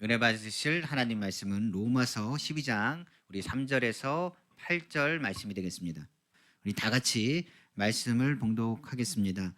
은혜 받으실 하나님 말씀은 로마서 12장 우리 3절에서 8절 말씀이 되겠습니다. 우리 다 같이 말씀을 봉독하겠습니다.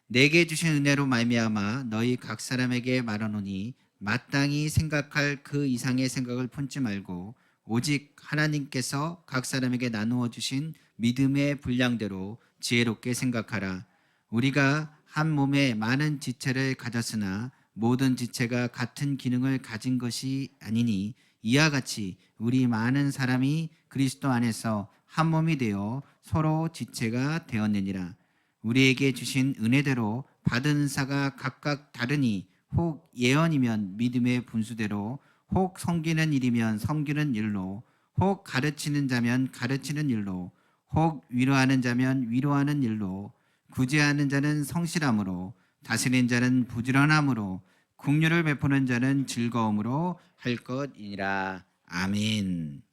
내게 주신 은혜로 말미암아 너희 각 사람에게 말하노니 마땅히 생각할 그 이상의 생각을 품지 말고 오직 하나님께서 각 사람에게 나누어 주신 믿음의 분량대로 지혜롭게 생각하라. 우리가 한 몸에 많은 지체를 가졌으나 모든 지체가 같은 기능을 가진 것이 아니니 이와 같이 우리 많은 사람이 그리스도 안에서 한 몸이 되어 서로 지체가 되었느니라. 우리에게 주신 은혜대로 받은 은사가 각각 다르니 혹 예언이면 믿음의 분수대로, 혹 섬기는 일이면 섬기는 일로, 혹 가르치는 자면 가르치는 일로, 혹 위로하는 자면 위로하는 일로, 구제하는 자는 성실함으로, 다스리는 자는 부지런함으로, 긍휼을 베푸는 자는 즐거움으로 할 것이니라. 아멘.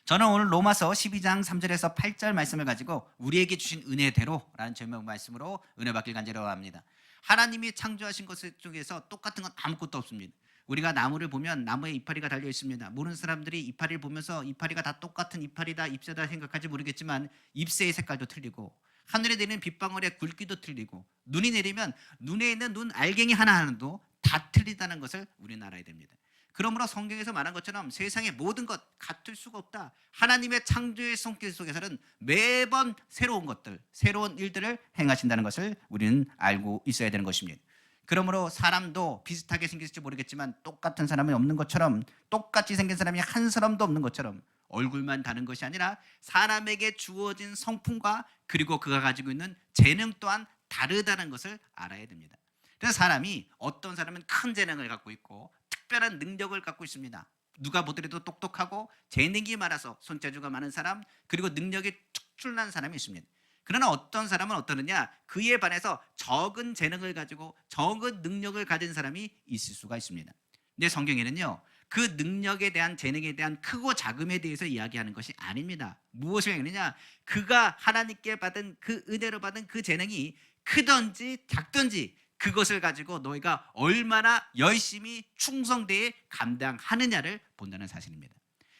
저는 오늘 로마서 12장 3절에서 8절 말씀을 가지고 우리에게 주신 은혜대로라는 제목 말씀으로 은혜 받길 간절히 원합니다. 하나님이 창조하신 것 중에서 똑같은 건 아무것도 없습니다. 우리가 나무를 보면 나무에 이파리가 달려 있습니다. 모르는 사람들이 이파리를 보면서 이파리가 다 똑같은 이파리다, 잎새다 생각할지 모르겠지만 잎새의 색깔도 틀리고 하늘에 내리는 빗방울의 굵기도 틀리고 눈이 내리면 눈에 있는 눈 알갱이 하나하나도 다 틀리다는 것을 우리는 알아야 됩니다. 그러므로 성경에서 말한 것처럼 세상의 모든 것 같을 수가 없다. 하나님의 창조의 손길 속에서는 매번 새로운 것들, 새로운 일들을 행하신다는 것을 우리는 알고 있어야 되는 것입니다. 그러므로 사람도 비슷하게 생겼을지 모르겠지만 똑같은 사람이 없는 것처럼, 똑같이 생긴 사람이 한 사람도 없는 것처럼 얼굴만 다른 것이 아니라 사람에게 주어진 성품과 그리고 그가 가지고 있는 재능 또한 다르다는 것을 알아야 됩니다. 그래서 사람이 어떤 사람은 큰 재능을 갖고 있고 특별한 능력을 갖고 있습니다. 누가 보더라도 똑똑하고 재능이 많아서 손재주가 많은 사람, 그리고 능력이 특출난 사람이 있습니다. 그러나 어떤 사람은 어떠느냐, 그에 반해서 적은 재능을 가지고 적은 능력을 가진 사람이 있을 수가 있습니다. 근데 성경에는요, 그 능력에 대한, 재능에 대한 크고 작음에 대해서 이야기하는 것이 아닙니다. 무엇을 얘기하느냐, 그가 하나님께 받은 그 은혜로 받은 그 재능이 크든지 작든지 그것을 가지고 너희가 얼마나 열심히 충성되게 감당하느냐를 본다는 사실입니다.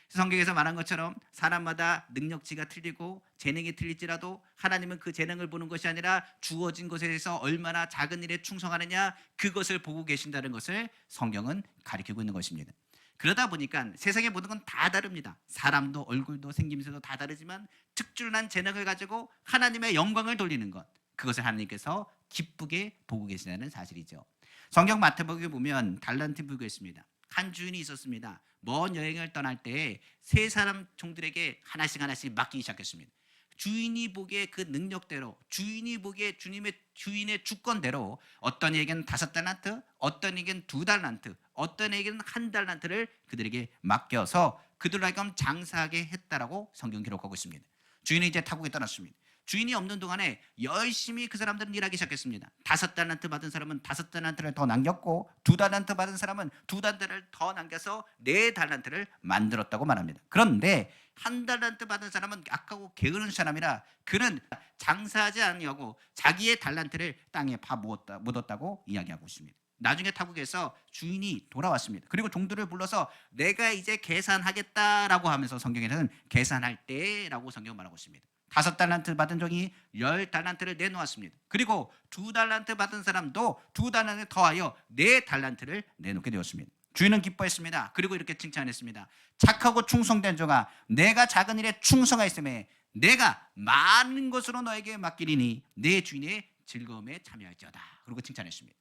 성경에서 말한 것처럼 사람마다 능력치가 틀리고 재능이 틀릴지라도 하나님은 그 재능을 보는 것이 아니라 주어진 것에 대해서 얼마나 작은 일에 충성하느냐, 그것을 보고 계신다는 것을 성경은 가리키고 있는 것입니다. 그러다 보니까 세상의 모든 건 다 다릅니다. 사람도 얼굴도 생김새도 다 다르지만 특출난 재능을 가지고 하나님의 영광을 돌리는 것, 그것을 하나님께서 기쁘게 보고 계시다는 사실이죠. 성경 마태복음에 보면 달란트 비유가 있습니다. 한 주인이 있었습니다. 먼 여행을 떠날 때 세 사람 종들에게 하나씩 맡기기 시작했습니다. 주인이 보기에 그 능력대로, 주인이 보기에 주인의 주권대로 어떤 에게는 5달란트, 어떤 에게는 2달란트, 어떤 에게는 1달란트를 그들에게 맡겨서 그들로 하여금 장사하게 했다라고 성경 기록하고 있습니다. 주인이 이제 타국에 떠났습니다. 주인이 없는 동안에 열심히 그 사람들은 일하기 시작했습니다. 5달란트 받은 사람은 5달란트를 더 남겼고 2달란트 받은 사람은 2달란트를 더 남겨서 4달란트를 만들었다고 말합니다. 그런데 1달란트 받은 사람은 악하고 게으른 사람이라 그는 장사하지 않으려고 자기의 달란트를 땅에 묻었다고 이야기하고 있습니다. 나중에 타국에서 주인이 돌아왔습니다. 그리고 종들을 불러서 내가 이제 계산하겠다라고 하면서 성경에서는 계산할 때라고 성경 말하고 있습니다. 5달란트 받은 종이 10달란트를 내놓았습니다. 그리고 2달란트 받은 사람도 2달란트 더하여 4달란트를 내놓게 되었습니다. 주인은 기뻐했습니다. 그리고 이렇게 칭찬했습니다. 착하고 충성된 종아, 내가 작은 일에 충성하였음에 내가 많은 것으로 너에게 맡기리니 내 주인의 즐거움에 참여할지어다. 그리고 칭찬했습니다.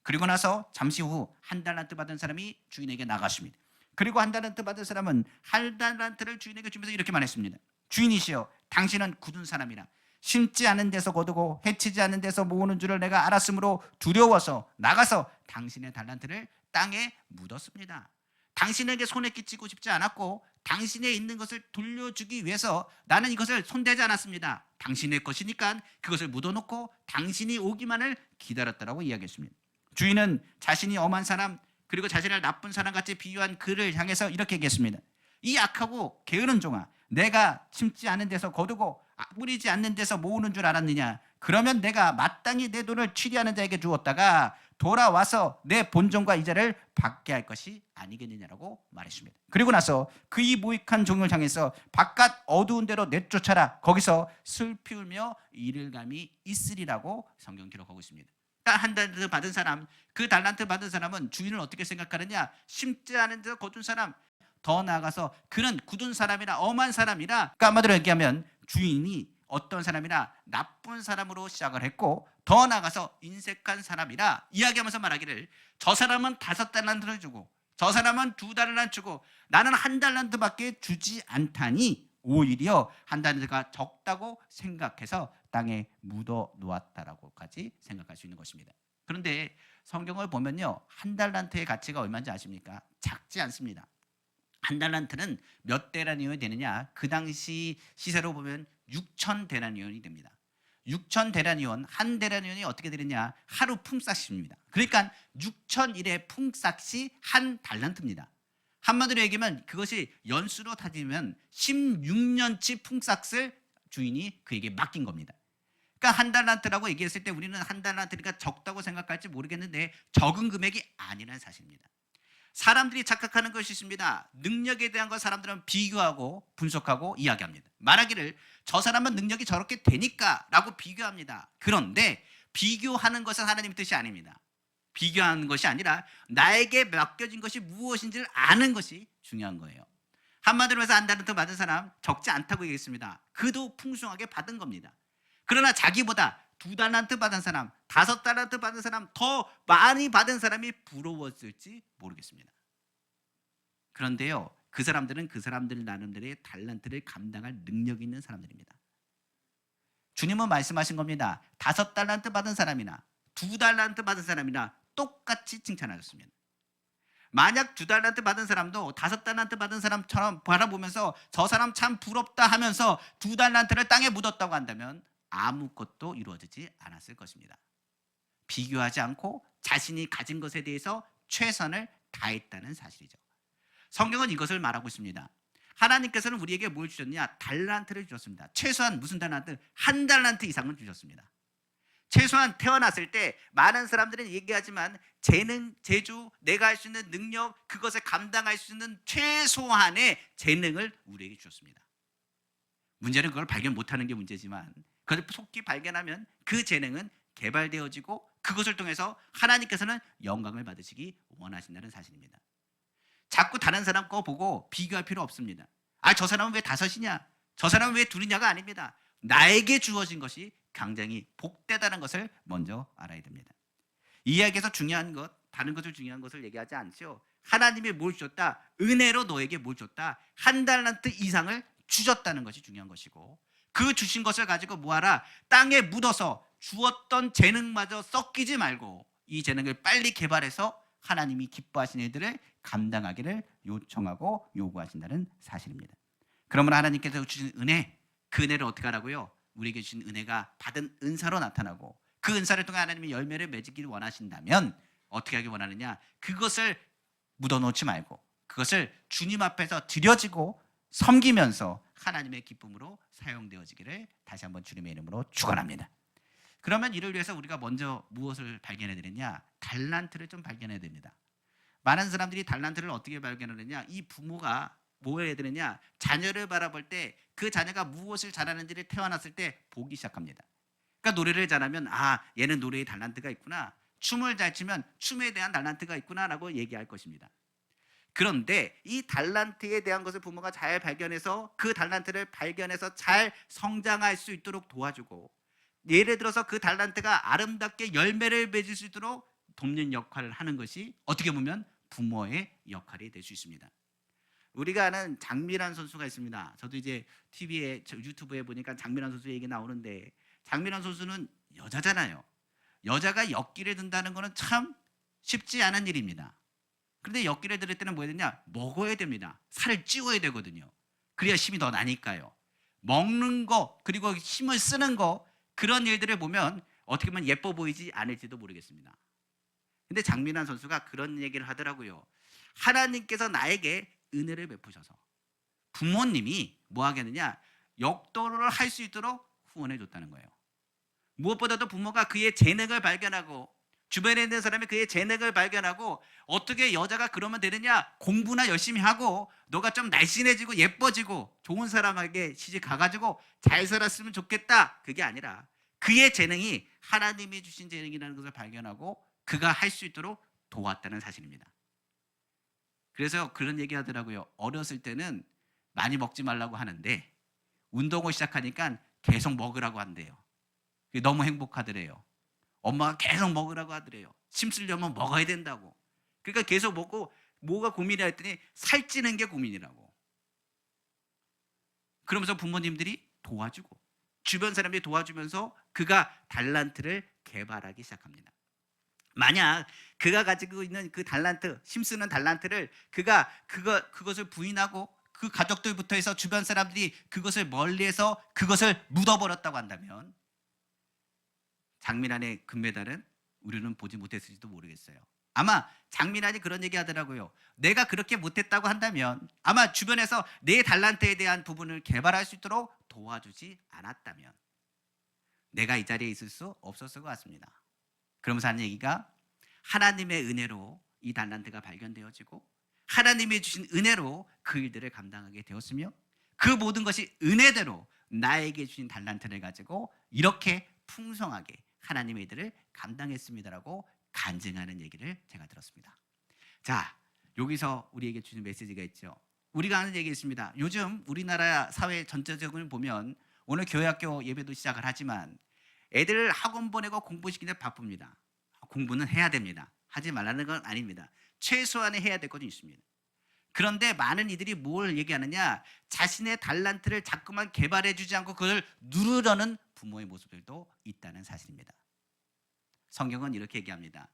그리고 나서 잠시 후 1달란트 받은 사람이 주인에게 나갔습니다. 그리고 1달란트 받은 사람은 1달란트를 주인에게 주면서 이렇게 말했습니다. 주인이시여, 당신은 굳은 사람이라 심지 않은 데서 거두고 해치지 않은 데서 모으는 줄을 내가 알았으므로 두려워서 나가서 당신의 달란트를 땅에 묻었습니다. 당신에게 손에 끼치고 싶지 않았고 당신의 있는 것을 돌려주기 위해서 나는 이것을 손대지 않았습니다. 당신의 것이니까 그것을 묻어놓고 당신이 오기만을 기다렸다라고 이야기했습니다. 주인은 자신이 엄한 사람, 그리고 자신을 나쁜 사람같이 비유한 그를 향해서 이렇게 얘기했습니다. 이 악하고 게으른 종아, 내가 심지 않은 데서 거두고 뿌리지 않는 데서 모으는 줄 알았느냐? 그러면 내가 마땅히 내 돈을 취리하는 자에게 주었다가 돌아와서 내 본전과 이자를 받게 할 것이 아니겠느냐라고 말했습니다. 그리고 나서 그의 모익한 종을 향해서 바깥 어두운 데로 내쫓아라. 거기서 슬피 울며 이를 감이 있으리라고 성경 기록하고 있습니다. 한 달란트 받은 사람, 그 달란트 받은 사람은 주인을 어떻게 생각하느냐? 심지 않은 데서 거둔 사람, 더 나아가서 그는 굳은 사람이라 엄한 사람이라. 그러니까 한마디로 얘기하면 주인이 어떤 사람이나 나쁜 사람으로 시작을 했고 더 나아가서 인색한 사람이라 이야기하면서 말하기를 저 사람은 5달란트를 주고 저 사람은 2달란트 주고 나는 1달란트밖에 주지 않다니 오히려 1달란트가 적다고 생각해서 땅에 묻어 놓았다라고까지 생각할 수 있는 것입니다. 그런데 성경을 보면요, 1달란트의 가치가 얼마인지 아십니까? 작지 않습니다. 1달란트는 몇 데나리온이 되느냐? 그 당시 시세로 보면 6,000데나리온이 됩니다. 6,000데나리온, 한 데나리온이 어떻게 되느냐? 하루 품삯입니다. 그러니까 6,001의 품삯이 한 달란트입니다. 한마디로 얘기하면 그것이 연수로 따지면 16년치 품삯을 주인이 그에게 맡긴 겁니다. 그러니까 1달란트라고 얘기했을 때 우리는 1달란트니까 적다고 생각할지 모르겠는데 적은 금액이 아니라는 사실입니다. 사람들이 착각하는 것이 있습니다. 능력에 대한 것 사람들은 비교하고 분석하고 이야기합니다. 말하기를 저 사람은 능력이 저렇게 되니까 라고 비교합니다. 그런데 비교하는 것은 하나님의 뜻이 아닙니다. 비교하는 것이 아니라 나에게 맡겨진 것이 무엇인지를 아는 것이 중요한 거예요. 한마디로 해서 1달란트 받은 사람 적지 않다고 얘기했습니다. 그도 풍성하게 받은 겁니다. 그러나 자기보다 2달란트 받은 사람, 5달란트 받은 사람, 더 많이 받은 사람이 부러웠을지 모르겠습니다. 그런데요, 그 사람들은 그 사람들 나름대로의 달란트를 감당할 능력이 있는 사람들입니다. 주님은 말씀하신 겁니다. 5달란트 받은 사람이나 2달란트 받은 사람이나 똑같이 칭찬하셨습니다. 만약 2달란트 받은 사람도 5달란트 받은 사람처럼 바라보면서 저 사람 참 부럽다 하면서 2달란트를 땅에 묻었다고 한다면 아무것도 이루어지지 않았을 것입니다. 비교하지 않고 자신이 가진 것에 대해서 최선을 다했다는 사실이죠. 성경은 이것을 말하고 있습니다. 하나님께서는 우리에게 뭘 주셨냐? 달란트를 주셨습니다. 최소한 무슨 달란트? 1달란트 이상은 주셨습니다. 최소한 태어났을 때 많은 사람들은 얘기하지만 재능, 재주, 내가 할 수 있는 능력, 그것을 감당할 수 있는 최소한의 재능을 우리에게 주셨습니다. 문제는 그걸 발견 못하는 게 문제지만 그걸 속히 발견하면 그 재능은 개발되어지고 그것을 통해서 하나님께서는 영광을 받으시기 원하신다는 사실입니다. 자꾸 다른 사람 거 보고 비교할 필요 없습니다. 저 사람은 왜 5이냐? 저 사람은 왜 2냐가 아닙니다. 나에게 주어진 것이 굉장히 복되다는 것을 먼저 알아야 됩니다. 이 이야기에서 중요한 것, 다른 것을 중요한 것을 얘기하지 않죠. 하나님이 뭘 주셨다? 은혜로 너에게 뭘 줬다? 1달란트 이상을 주셨다는 것이 중요한 것이고 그 주신 것을 가지고 뭐하라? 땅에 묻어서 주었던 재능마저 썩기지 말고 이 재능을 빨리 개발해서 하나님이 기뻐하시는 일들을 감당하기를 요청하고 요구하신다는 사실입니다. 그러므로 하나님께서 주신 은혜, 그 은혜를 어떻게 하라고요? 우리에게 주신 은혜가 받은 은사로 나타나고 그 은사를 통해 하나님이 열매를 맺기를 원하신다면 어떻게 하기 원하느냐? 그것을 묻어놓지 말고 그것을 주님 앞에서 드려지고 섬기면서 하나님의 기쁨으로 사용되어지기를 다시 한번 주님의 이름으로 축원합니다. 그러면 이를 위해서 우리가 먼저 무엇을 발견해야 되느냐? 달란트를 좀 발견해야 됩니다. 많은 사람들이 달란트를 어떻게 발견하느냐? 이 부모가 뭐 해야 되느냐? 자녀를 바라볼 때 그 자녀가 무엇을 잘하는지를 태어났을 때 보기 시작합니다. 그러니까 노래를 잘하면 얘는 노래에 달란트가 있구나. 춤을 잘 추면 춤에 대한 달란트가 있구나라고 얘기할 것입니다. 그런데 이 달란트에 대한 것을 부모가 잘 발견해서 그 달란트를 발견해서 잘 성장할 수 있도록 도와주고 예를 들어서 그 달란트가 아름답게 열매를 맺을 수 있도록 돕는 역할을 하는 것이 어떻게 보면 부모의 역할이 될 수 있습니다. 우리가 아는 장미란 선수가 있습니다. 저도 이제 TV에 유튜브에 보니까 장미란 선수 얘기 나오는데 장미란 선수는 여자잖아요. 여자가 역기를 든다는 것은 참 쉽지 않은 일입니다. 그런데 역기를 들 때는 뭐 해야 되냐? 먹어야 됩니다. 살을 찌워야 되거든요. 그래야 힘이 더 나니까요. 먹는 거 그리고 힘을 쓰는 거 그런 일들을 보면 어떻게 보면 예뻐 보이지 않을지도 모르겠습니다. 근데 장민환 선수가 그런 얘기를 하더라고요. 하나님께서 나에게 은혜를 베푸셔서 부모님이 뭐 하겠느냐? 역도를 할 수 있도록 후원해 줬다는 거예요. 무엇보다도 부모가 그의 재능을 발견하고 주변에 있는 사람이 그의 재능을 발견하고 어떻게 여자가 그러면 되느냐? 공부나 열심히 하고 너가 좀 날씬해지고 예뻐지고 좋은 사람에게 시집 가가지고 잘 살았으면 좋겠다. 그게 아니라 그의 재능이 하나님이 주신 재능이라는 것을 발견하고 그가 할 수 있도록 도왔다는 사실입니다. 그래서 그런 얘기 하더라고요. 어렸을 때는 많이 먹지 말라고 하는데 운동을 시작하니까 계속 먹으라고 한대요. 너무 행복하더래요. 엄마가 계속 먹으라고 하더래요. 힘쓰려면 먹어야 된다고. 그러니까 계속 먹고 뭐가 고민이라 했더니 살찌는 게 고민이라고. 그러면서 부모님들이 도와주고 주변 사람들이 도와주면서 그가 달란트를 개발하기 시작합니다. 만약 그가 가지고 있는 그 달란트, 힘쓰는 달란트를 그것을 부인하고 그 가족들부터 해서 주변 사람들이 그것을 멀리해서 그것을 묻어버렸다고 한다면 장민환의 금메달은 우리는 보지 못했을지도 모르겠어요. 아마 장민환이 그런 얘기 하더라고요. 내가 그렇게 못했다고 한다면 아마 주변에서 내 달란트에 대한 부분을 개발할 수 있도록 도와주지 않았다면 내가 이 자리에 있을 수 없었을 것 같습니다. 그러면서 하는 얘기가 하나님의 은혜로 이 달란트가 발견되어지고 하나님이 주신 은혜로 그 일들을 감당하게 되었으며 그 모든 것이 은혜대로 나에게 주신 달란트를 가지고 이렇게 풍성하게 하나님의 일들을 감당했습니다라고 간증하는 얘기를 제가 들었습니다. 자, 여기서 우리에게 주신 메시지가 있죠. 우리가 하는 얘기 있습니다. 요즘 우리나라 사회 전체적으로 보면 오늘 교회학교 예배도 시작을 하지만 애들을 학원 보내고 공부시키는데 바쁩니다. 공부는 해야 됩니다. 하지 말라는 건 아닙니다. 최소한의 해야 될 것은 있습니다. 그런데 많은 이들이 뭘 얘기하느냐? 자신의 달란트를 자꾸만 개발해 주지 않고 그걸 누르려는 부모의 모습들도 있다는 사실입니다. 성경은 이렇게 얘기합니다.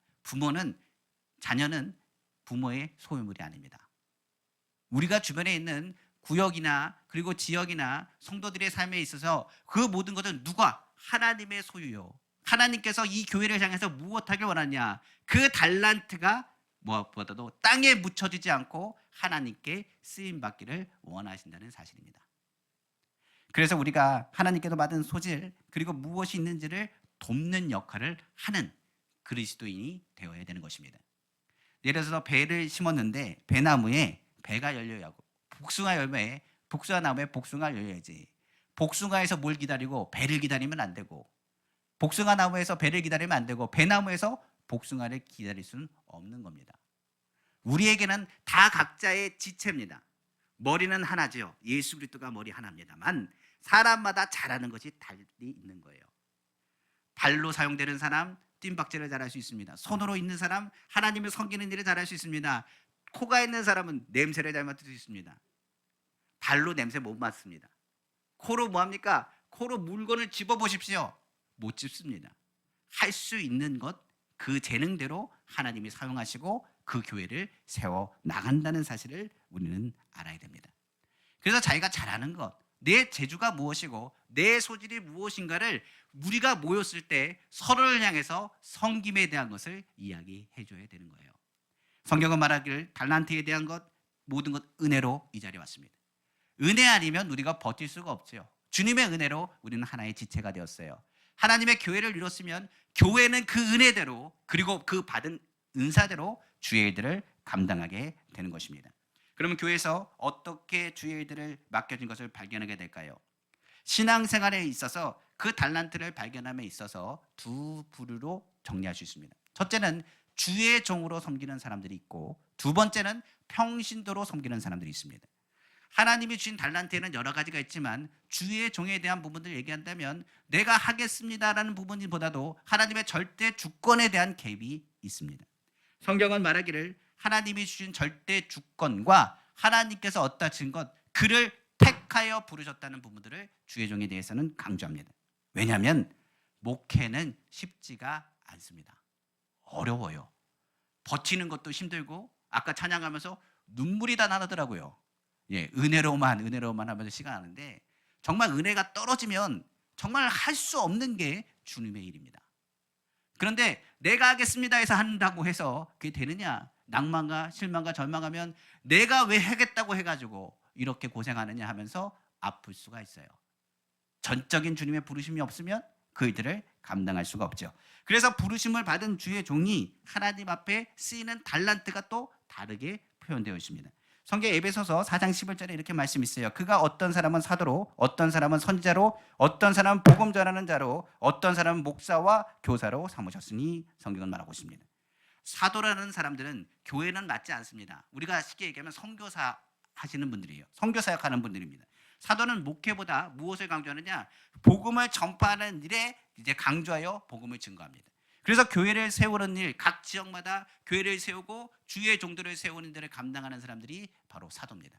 자녀는 부모의 소유물이 아닙니다. 우리가 주변에 있는 구역이나 그리고 지역이나 성도들의 삶에 있어서 그 모든 것은 누가? 하나님의 소유요. 하나님께서 이 교회를 향해서 무엇하길 원하냐? 그 달란트가 무엇보다도 땅에 묻혀지지 않고 하나님께 쓰임받기를 원하신다는 사실입니다. 그래서 우리가 하나님께서 받은 소질 그리고 무엇이 있는지를 돕는 역할을 하는 그리스도인이 되어야 되는 것입니다. 예를 들어서 배를 심었는데 배나무에 배가 열려야 하고 복숭아 나무에 복숭아가 열려야지. 복숭아에서 뭘 기다리고 배를 기다리면 안 되고 복숭아 나무에서 배를 기다리면 안 되고 배나무에서 복숭아를 기다릴 수는 없는 겁니다. 우리에게는 다 각자의 지체입니다. 머리는 하나죠. 예수 그리스도가 머리 하나입니다만 사람마다 잘하는 것이 달리 있는 거예요. 발로 사용되는 사람 뜀박질을 잘할 수 있습니다. 손으로 있는 사람 하나님을 섬기는 일을 잘할 수 있습니다. 코가 있는 사람은 냄새를 잘 맡을 수 있습니다. 발로 냄새 못 맡습니다. 코로 뭐합니까? 코로 물건을 집어보십시오. 못 집습니다. 할 수 있는 것, 그 재능대로 하나님이 사용하시고 그 교회를 세워 나간다는 사실을 우리는 알아야 됩니다. 그래서 자기가 잘하는 것, 내 재주가 무엇이고 내 소질이 무엇인가를 우리가 모였을 때 서로를 향해서 섬김에 대한 것을 이야기해 줘야 되는 거예요. 성경은 말하기를 달란트에 대한 것, 모든 것 은혜로 이 자리에 왔습니다. 은혜 아니면 우리가 버틸 수가 없죠. 주님의 은혜로 우리는 하나의 지체가 되었어요. 하나님의 교회를 이뤘으면 교회는 그 은혜대로 그리고 그 받은 은사대로 주의 일들을 감당하게 되는 것입니다. 그러면 교회에서 어떻게 주의 일들을 맡겨진 것을 발견하게 될까요? 신앙생활에 있어서 그 달란트를 발견함에 있어서 두 부류로 정리할 수 있습니다. 첫째는 주의 종으로 섬기는 사람들이 있고 두 번째는 평신도로 섬기는 사람들이 있습니다. 하나님이 주신 달란트에는 여러 가지가 있지만 주의 종에 대한 부분들을 얘기한다면 내가 하겠습니다라는 부분보다도 하나님의 절대 주권에 대한 개입이 있습니다. 성경은 말하기를 하나님이 주신 절대 주권과 하나님께서 얻다 준 것, 그를 택하여 부르셨다는 부분들을 주의 종에 대해서는 강조합니다. 왜냐하면 목회는 쉽지가 않습니다. 어려워요. 버티는 것도 힘들고 아까 찬양하면서 눈물이 다 나더라고요. 은혜로만 하면서 시간 하는데 정말 은혜가 떨어지면 정말 할 수 없는 게 주님의 일입니다. 그런데 내가 하겠습니다 해서 한다고 해서 그게 되느냐? 낭만과 실망과 절망하면 내가 왜 하겠다고 해가지고 이렇게 고생하느냐 하면서 아플 수가 있어요. 전적인 주님의 부르심이 없으면 그 일들을 감당할 수가 없죠. 그래서 부르심을 받은 주의 종이 하나님 앞에 쓰이는 달란트가 또 다르게 표현되어 있습니다. 성경 에베소서 4장 11절에 이렇게 말씀이 있어요. 그가 어떤 사람은 사도로, 어떤 사람은 선지자로, 어떤 사람은 복음 전하는 자로, 어떤 사람은 목사와 교사로 삼으셨으니 성경은 말하고 있습니다. 사도라는 사람들은 교회는 맞지 않습니다. 우리가 쉽게 얘기하면 선교사 하시는 분들이에요. 선교사역 하는 분들입니다. 사도는 목회보다 무엇을 강조하느냐? 복음을 전파하는 일에 이제 강조하여 복음을 증거합니다. 그래서 교회를 세우는 일, 각 지역마다 교회를 세우고 주의 종들을 세우는 일을 감당하는 사람들이 바로 사도입니다.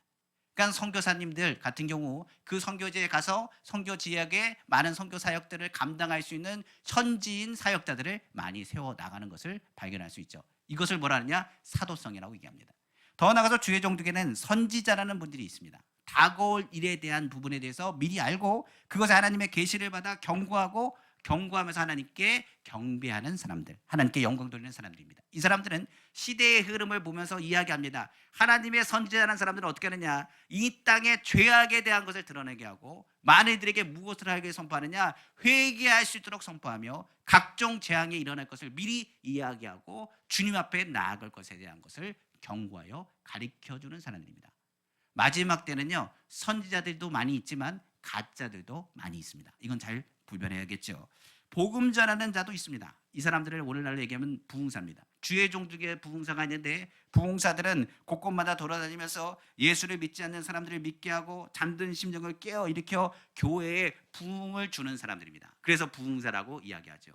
그러니까 선교사님들 같은 경우 그 선교지에 가서 선교 지역에 많은 선교 사역들을 감당할 수 있는 현지인 사역자들을 많이 세워 나가는 것을 발견할 수 있죠. 이것을 뭐라 하느냐? 사도성이라고 얘기합니다. 더 나아가서 주의 종들에게는 선지자라는 분들이 있습니다. 다가올 일에 대한 부분에 대해서 미리 알고 그것에 하나님의 계시를 받아 경고하면서 하나님께 경배하는 사람들, 하나님께 영광 돌리는 사람들입니다. 이 사람들은 시대의 흐름을 보면서 이야기합니다. 하나님의 선지자라는 사람들은 어떻게 하느냐? 이 땅의 죄악에 대한 것을 드러내게 하고 많은 이들에게 무엇을 하게 선포하느냐? 회개할 수 있도록 선포하며 각종 재앙이 일어날 것을 미리 이야기하고 주님 앞에 나아갈 것에 대한 것을 경고하여 가르쳐주는 사람들입니다. 마지막 때는요, 선지자들도 많이 있지만 가짜들도 많이 있습니다. 이건 잘 구별해야겠죠. 복음 전하는 자도 있습니다. 이 사람들을 오늘날로 얘기하면 부흥사입니다. 주의 종 중에 부흥사가 있는데 부흥사들은 곳곳마다 돌아다니면서 예수를 믿지 않는 사람들을 믿게 하고 잠든 심령을 깨어 일으켜 교회에 부흥을 주는 사람들입니다. 그래서 부흥사라고 이야기하죠.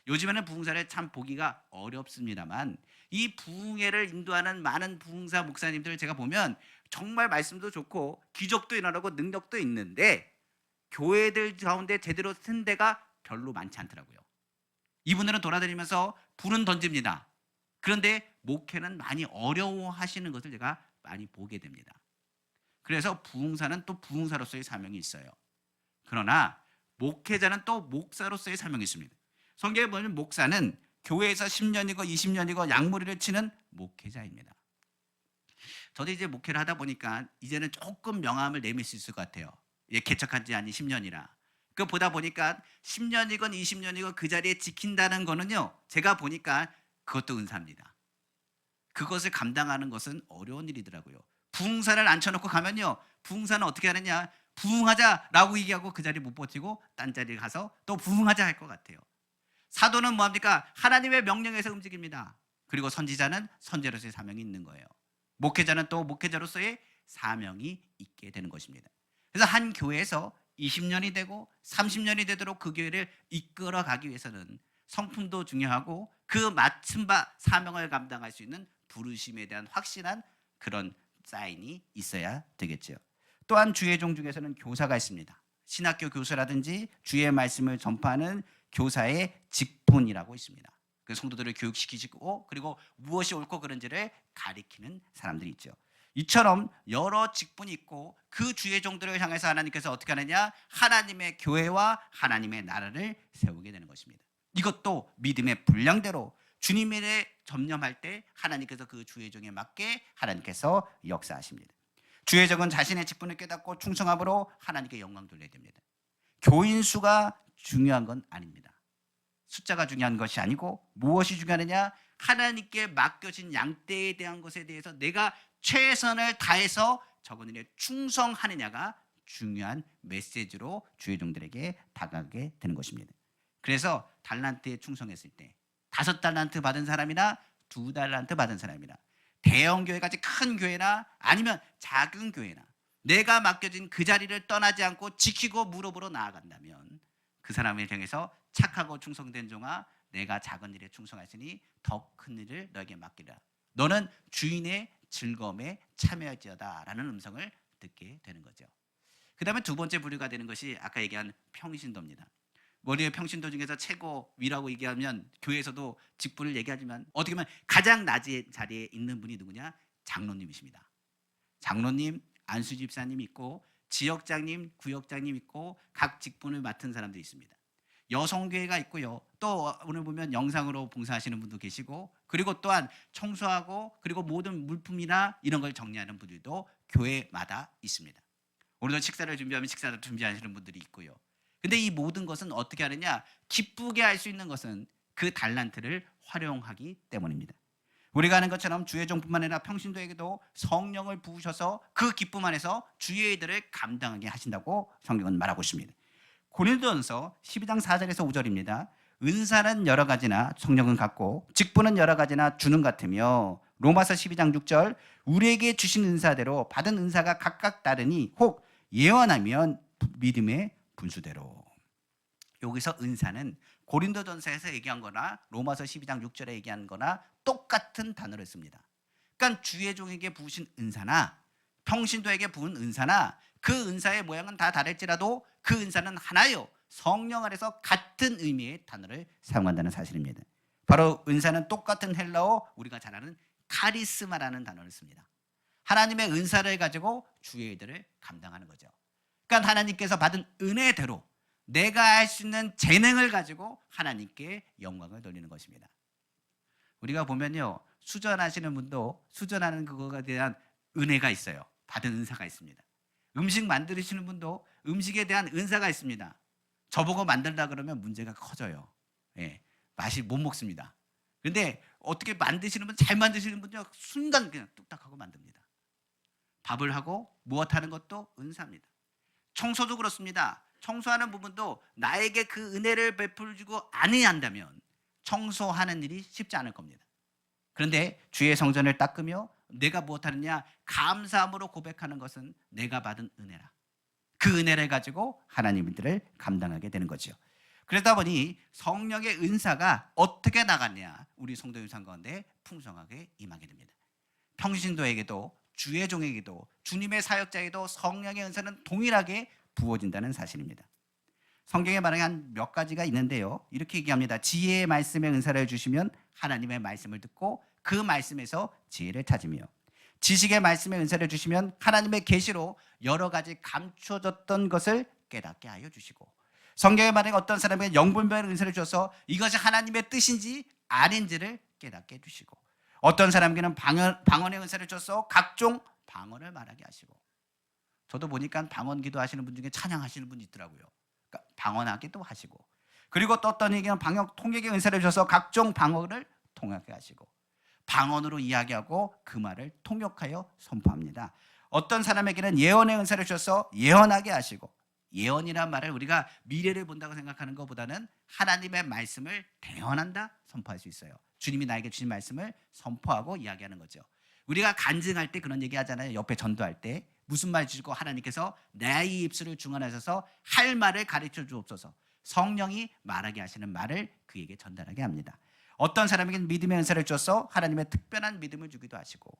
요즘에는 부흥사를 참 보기가 어렵습니다만 이 부흥회를 인도하는 많은 부흥사 목사님들을 제가 보면 정말 말씀도 좋고 기적도 일어나고 능력도 있는데 교회들 가운데 제대로 쓴 데가 별로 많지 않더라고요. 이분들은 돌아다니면서 불은 던집니다. 그런데 목회는 많이 어려워하시는 것을 제가 많이 보게 됩니다. 그래서 부흥사는 또 부흥사로서의 사명이 있어요. 그러나 목회자는 또 목사로서의 사명이 있습니다. 성경에 보면 목사는 교회에서 10년이고 20년이고 약물이를 치는 목회자입니다. 저도 이제 목회를 하다 보니까 이제는 조금 명함을 내밀 수 있을 것 같아요. 개척한 지 아니 10년이라. 그 보다 보니까 10년이건 20년이건 그 자리에 지킨다는 거는요, 제가 보니까 그것도 은사입니다. 그것을 감당하는 것은 어려운 일이더라고요. 부흥사를 앉혀놓고 가면요, 부흥사는 어떻게 하느냐? 부흥하자라고 얘기하고 그 자리 못 버티고 딴 자리에 가서 또 부흥하자 할 것 같아요. 사도는 뭐합니까? 하나님의 명령에서 움직입니다. 그리고 선지자는 선지자로서의 사명이 있는 거예요. 목회자는 또 목회자로서의 사명이 있게 되는 것입니다. 그래서 한 교회에서 20년이 되고 30년이 되도록 그 교회를 이끌어 가기 위해서는 성품도 중요하고 그 맡은 바 사명을 감당할 수 있는 부르심에 대한 확실한 그런 사인이 있어야 되겠죠. 또한 주의 종 중에서는 교사가 있습니다. 신학교 교수라든지 주의 말씀을 전파하는 교사의 직분이라고 있습니다. 그 성도들을 교육시키고 그리고 무엇이 옳고 그른지를 가리키는 사람들이 있죠. 이처럼 여러 직분이 있고 그 주의 종들을 향해서 하나님께서 어떻게 하느냐? 하나님의 교회와 하나님의 나라를 세우게 되는 것입니다. 이것도 믿음의 분량대로 주님의 점령할 때 하나님께서 그 주의 종에 맞게 하나님께서 역사하십니다. 주의 종은 자신의 직분을 깨닫고 충성함으로 하나님께 영광 돌려야 됩니다. 교인 수가 중요한 건 아닙니다. 숫자가 중요한 것이 아니고 무엇이 중요하느냐? 하나님께 맡겨진 양떼에 대한 것에 대해서 내가 최선을 다해서 적은 일에 충성하느냐가 중요한 메시지로 주의 종들에게 다가가게 되는 것입니다. 그래서 달란트에 충성했을 때 5달란트 받은 사람이나 2달란트 받은 사람이나 대형 교회까지 큰 교회나 아니면 작은 교회나 내가 맡겨진 그 자리를 떠나지 않고 지키고 무릎으로 나아간다면 그 사람을 향해서 착하고 충성된 종아, 내가 작은 일에 충성하시니 더 큰 일을 너에게 맡기라. 너는 주인의 즐거움에 참여할지어다 라는 음성을 듣게 되는 거죠. 그 다음에 두 번째 부류가 되는 것이 아까 얘기한 평신도입니다. 우리의 평신도 중에서 최고 위라고 얘기하면 교회에서도 직분을 얘기하지만 어떻게 보면 가장 낮은 자리에 있는 분이 누구냐? 장로님이십니다. 장로님, 안수집사님 있고 지역장님, 구역장님 있고 각 직분을 맡은 사람들이 있습니다. 여성교회가 있고요. 또 오늘 보면 영상으로 봉사하시는 분도 계시고 그리고 또한 청소하고 그리고 모든 물품이나 이런 걸 정리하는 분들도 교회마다 있습니다. 오늘도 식사를 준비하면 식사를 준비하시는 분들이 있고요. 근데 이 모든 것은 어떻게 하느냐? 기쁘게 할 수 있는 것은 그 달란트를 활용하기 때문입니다. 우리가 아는 것처럼 주의 종뿐만 아니라 평신도에게도 성령을 부으셔서 그 기쁨 안에서 주의 일들을 감당하게 하신다고 성경은 말하고 있습니다. 고린도전서 12장 4절에서 5절입니다. 은사는 여러 가지나 성령은 같고 직분은 여러 가지나 주는 같으며 로마서 12장 6절 우리에게 주신 은사대로 받은 은사가 각각 다르니 혹 예언하면 믿음의 분수대로. 여기서 은사는 고린도전서에서 얘기한 거나 로마서 12장 6절에 얘기한 거나 똑같은 단어를 씁니다. 그러니까 주의 종에게 부으신 은사나 평신도에게 부은 은사나 그 은사의 모양은 다 다를지라도 그 은사는 하나요. 성령 안에서 같은 의미의 단어를 사용한다는 사실입니다. 바로 은사는 똑같은 헬라어 우리가 잘 아는 카리스마라는 단어를 씁니다. 하나님의 은사를 가지고 주의 일들을 감당하는 거죠. 그러니까 하나님께서 받은 은혜대로 내가 할 수 있는 재능을 가지고 하나님께 영광을 돌리는 것입니다. 우리가 보면요, 수전하시는 분도 수전하는 그거에 대한 은혜가 있어요. 받은 은사가 있습니다. 음식 만드시는 분도 음식에 대한 은사가 있습니다. 저보고 만들다 그러면 문제가 커져요. 예, 맛이 못 먹습니다. 그런데 어떻게 만드시는 분, 잘 만드시는 분요, 순간 그냥 뚝딱하고 만듭니다. 밥을 하고 무엇하는 것도 은사입니다. 청소도 그렇습니다. 청소하는 부분도 나에게 그 은혜를 베풀어주고 아니한다면 청소하는 일이 쉽지 않을 겁니다. 그런데 주의 성전을 닦으며 내가 무엇하느냐? 감사함으로 고백하는 것은 내가 받은 은혜라. 그 은혜를 가지고 하나님들을 감당하게 되는 거죠. 그러다 보니 성령의 은사가 어떻게 나갔냐? 우리 성도 유산 가운데 풍성하게 임하게 됩니다. 평신도에게도 주의 종에게도 주님의 사역자에게도 성령의 은사는 동일하게 부어진다는 사실입니다. 성경에 말하는 한 몇 가지가 있는데요. 이렇게 얘기합니다. 지혜의 말씀의 은사를 주시면 하나님의 말씀을 듣고 그 말씀에서 지혜를 찾으며 지식의 말씀의 은사를 주시면 하나님의 계시로 여러 가지 감춰졌던 것을 깨닫게 하여 주시고 성경에 말하는 어떤 사람에게 영분별의 은사를 주셔서 이것이 하나님의 뜻인지 아닌지를 깨닫게 해주시고 어떤 사람에게는 방언의 은사를 주셔서 각종 방언을 말하게 하시고 저도 보니까 방언 기도하시는 분 중에 찬양하시는 분이 있더라고요. 그러니까 방언하기도 하시고 그리고 또 어떤 얘기는 방언 통역의 은사를 주셔서 각종 방언을 통역하게 하시고 방언으로 이야기하고 그 말을 통역하여 선포합니다. 어떤 사람에게는 예언의 은사를 주셔서 예언하게 하시고 예언이란 말을 우리가 미래를 본다고 생각하는 것보다는 하나님의 말씀을 대언한다 선포할 수 있어요. 주님이 나에게 주신 말씀을 선포하고 이야기하는 거죠. 우리가 간증할 때 그런 얘기 하잖아요. 옆에 전도할 때 무슨 말 주시고 하나님께서 내 입술을 중언하셔서 할 말을 가르쳐 주옵소서. 성령이 말하게 하시는 말을 그에게 전달하게 합니다. 어떤 사람에게는 믿음의 은사를 줘서 하나님의 특별한 믿음을 주기도 하시고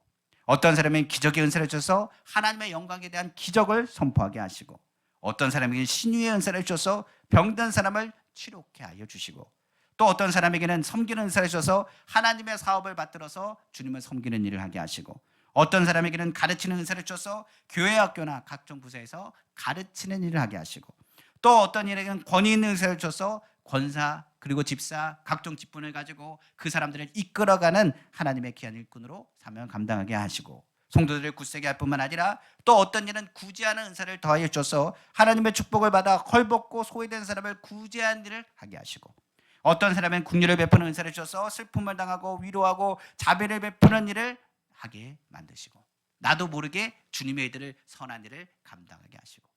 어떤 사람에게는 기적의 은사를 줘서 하나님의 영광에 대한 기적을 선포하게 하시고 어떤 사람에게는 신유의 은사를 줘서 병든 사람을 치료케 하여 주시고 또 어떤 사람에게는 섬기는 은사를 줘서 하나님의 사업을 받들어서 주님을 섬기는 일을 하게 하시고 어떤 사람에게는 가르치는 은사를 줘서 교회 학교나 각종 부서에서 가르치는 일을 하게 하시고 또 어떤 일에게는 권위 있는 은사를 줘서 권사 그리고 집사 각종 직분을 가지고 그 사람들을 이끌어가는 하나님의 귀한 일꾼으로 사명을 감당하게 하시고 성도들을 굳세게 할 뿐만 아니라 또 어떤 일은 구제하는 은사를 더하여 줘서 하나님의 축복을 받아 헐벗고 소외된 사람을 구제하는 일을 하게 하시고 어떤 사람은 긍휼을 베푸는 은사를 줘서 슬픔을 당하고 위로하고 자비를 베푸는 일을 하게 만드시고 나도 모르게 주님의 일들을 선한 일을 감당하게 하시고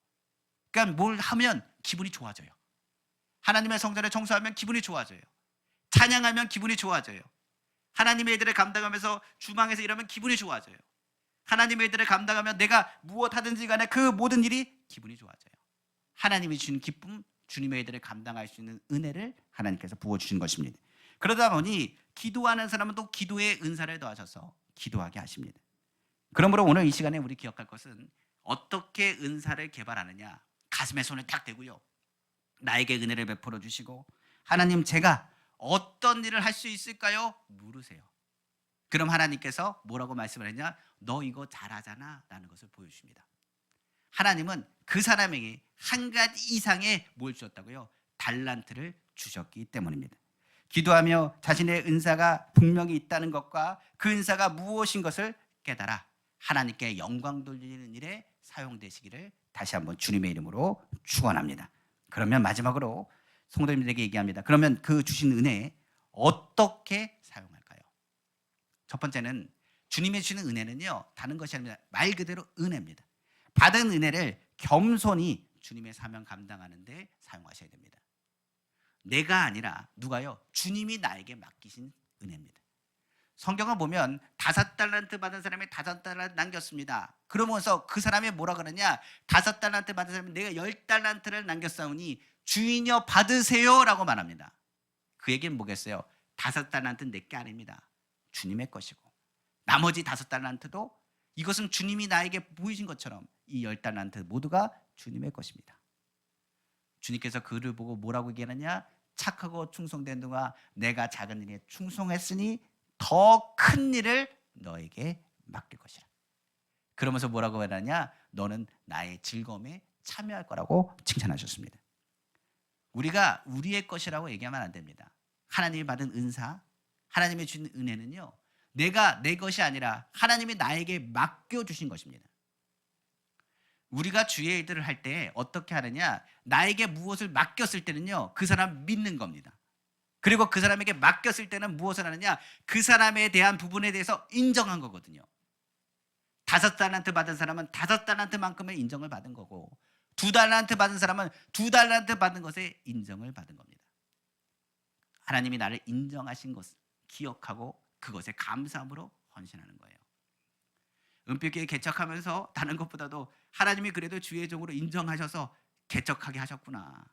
그러니까 뭘 하면 기분이 좋아져요. 하나님의 성전을 청소하면 기분이 좋아져요. 찬양하면 기분이 좋아져요. 하나님의 일들을 감당하면서 주방에서 일하면 기분이 좋아져요. 하나님의 일들을 감당하면 내가 무엇 하든지 간에 그 모든 일이 기분이 좋아져요. 하나님이 주신 기쁨, 주님의 일들을 감당할 수 있는 은혜를 하나님께서 부어주신 것입니다. 그러다 보니 기도하는 사람은 또 기도의 은사를 더하셔서 기도하게 하십니다. 그러므로 오늘 이 시간에 우리 기억할 것은 어떻게 은사를 개발하느냐. 가슴에 손을 탁 대고요. 나에게 은혜를 베풀어 주시고 하나님 제가 어떤 일을 할 수 있을까요? 물으세요. 그럼 하나님께서 뭐라고 말씀을 했냐? 너 이거 잘하잖아 라는 것을 보여주십니다. 하나님은 그 사람에게 한 가지 이상의 뭘 주셨다고요? 달란트를 주셨기 때문입니다. 기도하며 자신의 은사가 분명히 있다는 것과 그 은사가 무엇인 것을 깨달아 하나님께 영광 돌리는 일에 사용되시기를 다시 한번 주님의 이름으로 축원합니다. 그러면 마지막으로 성도님들에게 얘기합니다. 그러면 그 주신 은혜 어떻게 사용할까요? 첫 번째는 주님이 주시는 은혜는요, 다른 것이 아닙니다. 말 그대로 은혜입니다. 받은 은혜를 겸손히 주님의 사명 감당하는 데 사용하셔야 됩니다. 내가 아니라 누가요? 주님이 나에게 맡기신 은혜입니다. 성경을 보면 5달란트 받은 사람이 5달란트 남겼습니다. 그러면서 그 사람이 뭐라 그러냐? 5달란트 받은 사람이 내가 10달란트를 남겼사오니 주인여 받으세요라고 말합니다. 그 얘기는 뭐겠어요? 5달란트는 내게 아닙니다. 주님의 것이고 나머지 5달란트도 이것은 주님이 나에게 보이신 것처럼 이 10달란트 모두가 주님의 것입니다. 주님께서 그를 보고 뭐라고 얘기하느냐? 착하고 충성된 누가 내가 작은 일에 충성했으니 더 큰 일을 너에게 맡길 것이라. 그러면서 뭐라고 하느냐? 너는 나의 즐거움에 참여할 거라고 칭찬하셨습니다. 우리가 우리의 것이라고 얘기하면 안 됩니다. 하나님이 받은 은사, 하나님이 주신 은혜는요, 내가 내 것이 아니라 하나님이 나에게 맡겨주신 것입니다. 우리가 주의 일들을 할 때 어떻게 하느냐? 나에게 무엇을 맡겼을 때는요, 그 사람 믿는 겁니다. 그리고 그 사람에게 맡겼을 때는 무엇을 하느냐? 그 사람에 대한 부분에 대해서 인정한 거거든요. 5달란트 받은 사람은 5달란트만큼의 인정을 받은 거고 2달란트 받은 사람은 2달란트 받은 것에 인정을 받은 겁니다. 하나님이 나를 인정하신 것을 기억하고 그것에 감사함으로 헌신하는 거예요. 은빛교회 개척하면서 다른 것보다도 하나님이 그래도 주의 종으로 인정하셔서 개척하게 하셨구나.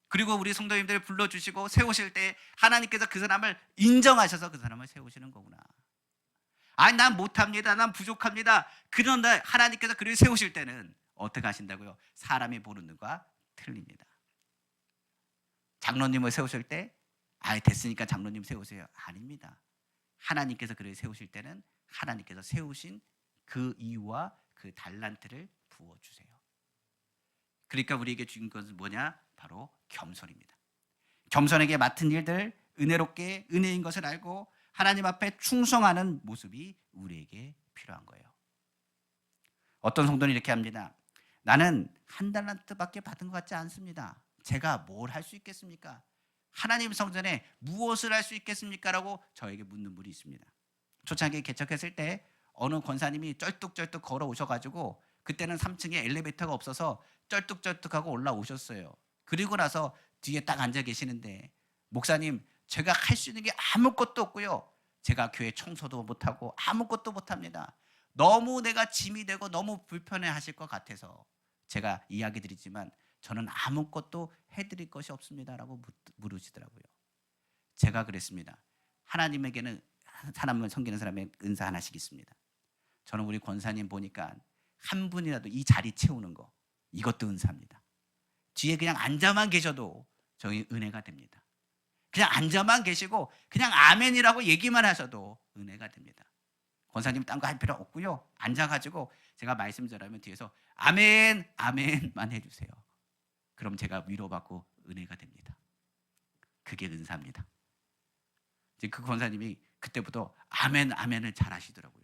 그리고 우리 성도님들 불러주시고 세우실 때 하나님께서 그 사람을 인정하셔서 그 사람을 세우시는 거구나. 아니 난 못합니다. 난 부족합니다. 그런데 하나님께서 그를 세우실 때는 어떻게 하신다고요? 사람이 보는 눈과 틀립니다. 장로님을 세우실 때 아예 됐으니까 장로님 세우세요. 아닙니다. 하나님께서 그를 세우실 때는 하나님께서 세우신 그 이유와 그 달란트를 부어주세요. 그러니까 우리에게 주신 것은 뭐냐? 바로 겸손입니다. 겸손에게 맡은 일들 은혜롭게 은혜인 것을 알고 하나님 앞에 충성하는 모습이 우리에게 필요한 거예요. 어떤 성도는 이렇게 합니다. 나는 1달란트밖에 받은 것 같지 않습니다. 제가 뭘 할 수 있겠습니까? 하나님 성전에 무엇을 할 수 있겠습니까? 라고 저에게 묻는 분이 있습니다. 초창기에 개척했을 때 어느 권사님이 쩔뚝쩔뚝 걸어오셔가지고 그때는 3층에 엘리베이터가 없어서 쩔뚝쩔뚝하고 올라오셨어요. 그리고 나서 뒤에 딱 앉아 계시는데 목사님 제가 할 수 있는 게 아무것도 없고요. 제가 교회 청소도 못하고 아무것도 못합니다. 너무 내가 짐이 되고 너무 불편해 하실 것 같아서 제가 이야기 드리지만 저는 아무것도 해드릴 것이 없습니다라고 물으시더라고요. 제가 그랬습니다. 하나님에게는 사람을 섬기는 사람의 은사 하나씩 있습니다. 저는 우리 권사님 보니까 한 분이라도 이 자리 채우는 거 이것도 은사입니다. 뒤에 그냥 앉아만 계셔도 저희 은혜가 됩니다. 그냥 앉아만 계시고 그냥 아멘이라고 얘기만 하셔도 은혜가 됩니다. 권사님 딴 거 할 필요 없고요. 앉아가지고 제가 말씀 전하면 뒤에서 아멘 아멘만 해주세요. 그럼 제가 위로받고 은혜가 됩니다. 그게 은사입니다. 이제 그 권사님이 그때부터 아멘 아멘을 잘 하시더라고요.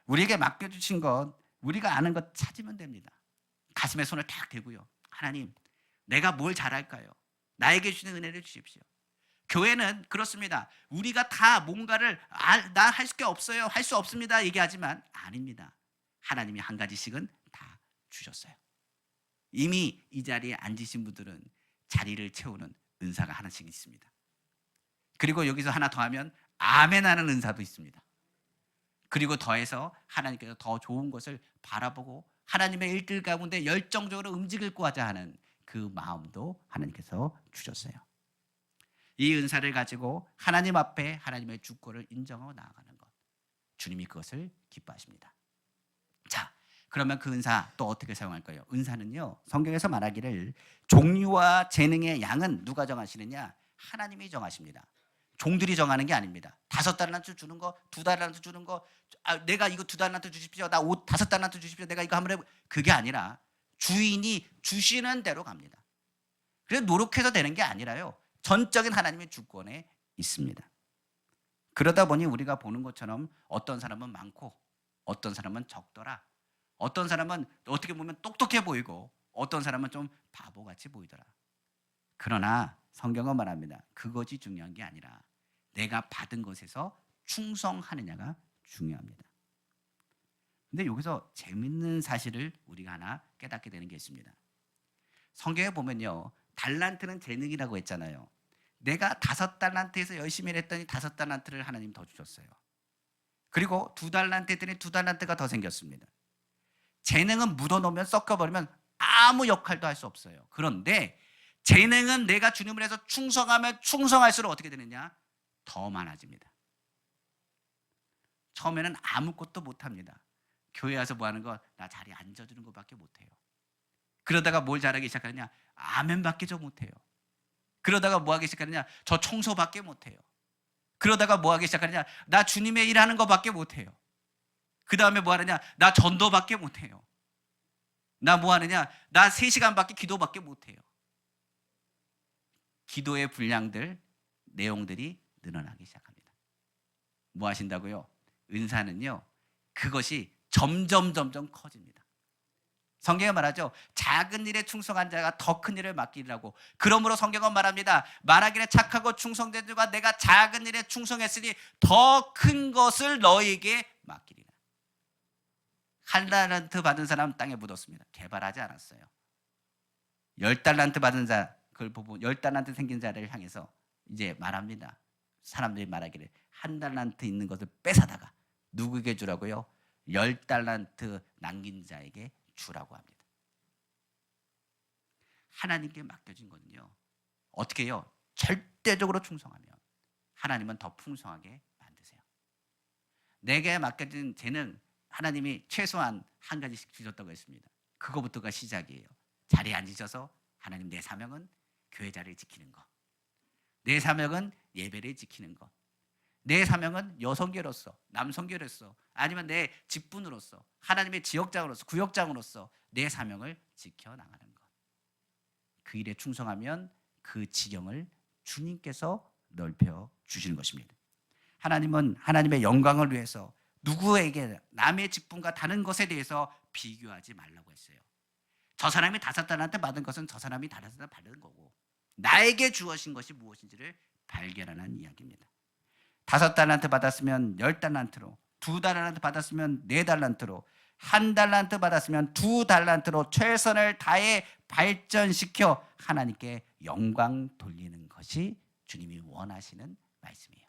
우리에게 맡겨주신 것 우리가 아는 것 찾으면 됩니다. 가슴에 손을 탁 대고요. 하나님 내가 뭘 잘할까요? 나에게 주시는 은혜를 주십시오. 교회는 그렇습니다. 우리가 다 뭔가를 나 할 게 없어요. 할 수 없습니다. 얘기하지만 아닙니다. 하나님이 한 가지씩은 다 주셨어요. 이미 이 자리에 앉으신 분들은 자리를 채우는 은사가 하나씩 있습니다. 그리고 여기서 하나 더하면 아멘하는 은사도 있습니다. 그리고 더해서 하나님께서 더 좋은 것을 바라보고 하나님의 일들 가운데 열정적으로 움직이고 하자 하는 그 마음도 하나님께서 주셨어요. 이 은사를 가지고 하나님 앞에 하나님의 주권을 인정하고 나아가는 것, 주님이 그것을 기뻐하십니다. 자, 그러면 그 은사 또 어떻게 사용할까요? 은사는요, 성경에서 말하기를 종류와 재능의 양은 누가 정하시느냐? 하나님이 정하십니다. 종들이 정하는 게 아닙니다. 5달란트 주는 거, 2달란트 주는 거, 내가 이거 2달란트 주십시오. 나 5달란트 주십시오. 내가 이거 한번 해보. 그게 아니라 주인이 주시는 대로 갑니다. 그래서 노력해서 되는 게 아니라요. 전적인 하나님의 주권에 있습니다. 그러다 보니 우리가 보는 것처럼 어떤 사람은 많고 어떤 사람은 적더라. 어떤 사람은 어떻게 보면 똑똑해 보이고 어떤 사람은 좀 바보같이 보이더라. 그러나 성경은 말합니다. 그것이 중요한 게 아니라 내가 받은 것에서 충성하느냐가 중요합니다. 근데 여기서 재밌는 사실을 우리가 하나 깨닫게 되는 게 있습니다. 성경에 보면요, 달란트는 재능이라고 했잖아요. 내가 5달란트에서 열심히 일했더니 5달란트를 하나님 더 주셨어요. 그리고 2달란트 했더니 2달란트가 더 생겼습니다. 재능은 묻어놓으면 썩어버리면 아무 역할도 할 수 없어요. 그런데 재능은 내가 주님을 해서 충성하면 충성할수록 어떻게 되느냐? 더 많아집니다. 처음에는 아무것도 못합니다. 교회 와서 뭐 하는 거? 나 자리에 앉아주는 것밖에 못해요. 그러다가 뭘 잘하기 시작하느냐? 아멘밖에 저 못해요. 그러다가 뭐 하기 시작하느냐? 저 청소밖에 못해요. 그러다가 뭐 하기 시작하느냐? 나 주님의 일하는 것밖에 못해요. 그 다음에 뭐 하느냐? 나 전도밖에 못해요. 나 뭐 하느냐? 나 3시간밖에 기도밖에 못해요. 기도의 분량들, 내용들이 늘어나기 시작합니다. 뭐 하신다고요? 은사는요, 그것이 점점 커집니다. 성경에 말하죠. 작은 일에 충성한 자가 더 큰 일을 맡기리라고. 그러므로 성경은 말합니다. 말하기를 착하고 충성된 자가 내가 작은 일에 충성했으니 더 큰 것을 너희에게 맡기리라. 1달란트 받은 사람 땅에 묻었습니다. 개발하지 않았어요. 10달란트 받은 자, 그걸 보고 10달란트 생긴 자를 향해서 이제 말합니다. 사람들이 말하기를 1달란트 있는 것을 뺏어다가 누구에게 주라고요? 10달란트 남긴 자에게 주라고 합니다. 하나님께 맡겨진 거는요, 어떻게 해요? 절대적으로 충성하면 하나님은 더 풍성하게 만드세요. 내게 맡겨진 재능, 하나님이 최소한 한 가지씩 주셨다고 했습니다. 그거부터가 시작이에요. 자리에 앉으셔서 하나님, 내 사명은 교회 자리를 지키는 것, 내 사명은 예배를 지키는 것, 내 사명은 여성교로서, 남성교로서, 아니면 내 직분으로서, 하나님의 지역장으로서, 구역장으로서 내 사명을 지켜나가는 것. 그 일에 충성하면 그 지경을 주님께서 넓혀 주시는 것입니다. 하나님은 하나님의 영광을 위해서 누구에게 남의 직분과 다른 것에 대해서 비교하지 말라고 했어요. 저 사람이 5달란트 받은 것은 저 사람이 5달란트 받은 거고, 나에게 주어진 것이 무엇인지를 발견하는 이야기입니다. 5달란트 받았으면 10달란트로, 2달란트 받았으면 4달란트로, 1달란트 받았으면 2달란트로 최선을 다해 발전시켜 하나님께 영광 돌리는 것이 주님이 원하시는 말씀이에요.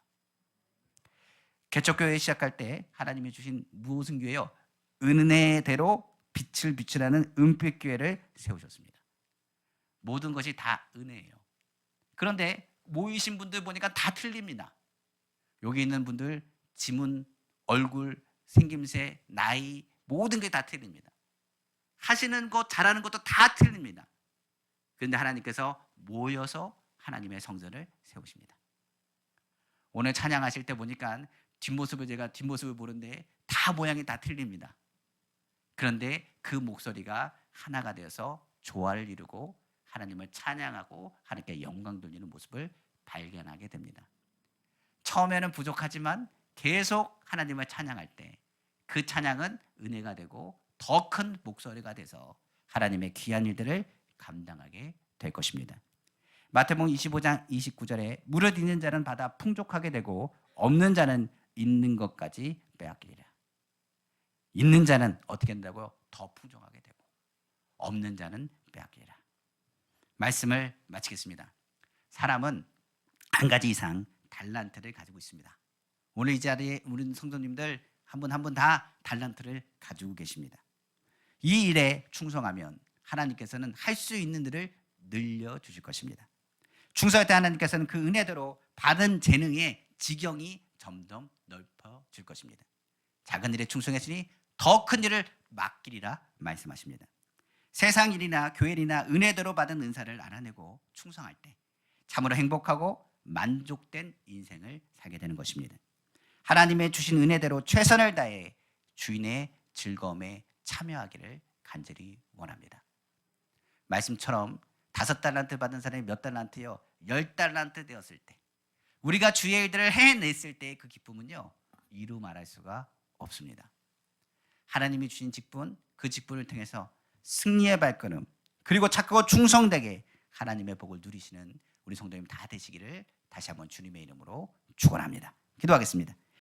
개척교회 시작할 때 하나님이 주신 무슨 교회요? 은혜대로 빛을 비추라는 은빛교회를 세우셨습니다. 모든 것이 다 은혜예요. 그런데 모이신 분들 보니까 다 틀립니다. 여기 있는 분들 지문, 얼굴, 생김새, 나이, 모든 게 다 틀립니다. 하시는 것, 잘하는 것도 다 틀립니다. 그런데 하나님께서 모여서 하나님의 성전을 세우십니다. 오늘 찬양하실 때 보니까 뒷모습을, 제가 뒷모습을 보는데 다 모양이 다 틀립니다. 그런데 그 목소리가 하나가 되어서 조화를 이루고 하나님을 찬양하고 하나님께 영광 돌리는 모습을 발견하게 됩니다. 처음에는 부족하지만 계속 하나님을 찬양할 때 그 찬양은 은혜가 되고 더 큰 목소리가 돼서 하나님의 귀한 일들을 감당하게 될 것입니다. 마태복음 25장 29절에 무릇 있는 자는 받아 풍족하게 되고 없는 자는 있는 것까지 빼앗기리라. 있는 자는 어떻게 된다고요? 더 풍족하게 되고 없는 자는 빼앗기리라. 말씀을 마치겠습니다. 사람은 한 가지 이상 달란트를 가지고 있습니다. 오늘 이 자리에 우리 성도님들 한 분 한 분 다 달란트를 가지고 계십니다. 이 일에 충성하면 하나님께서는 할 수 있는 일을 늘려주실 것입니다. 충성할 때 하나님께서는 그 은혜대로 받은 재능의 지경이 점점 넓어질 것입니다. 작은 일에 충성했으니 더 큰 일을 맡기리라 말씀하십니다. 세상 일이나 교회 일이나 은혜대로 받은 은사를 알아내고 충성할 때 참으로 행복하고 만족된 인생을 살게 되는 것입니다. 하나님의 주신 은혜대로 최선을 다해 주인의 즐거움에 참여하기를 간절히 원합니다. 말씀처럼 5달란트 받은 사람이 몇 달란트요? 10달란트 되었을 때, 우리가 주의 일들을 해냈을 때의 그 기쁨은요, 이루 말할 수가 없습니다. 하나님이 주신 직분, 그 직분을 통해서 승리의 발걸음, 그리고 착하고 충성되게 하나님의 복을 누리시는 우리 성도님 다 되시기를 다시 한번 주님의 이름으로 축원합니다. 기도하겠습니다.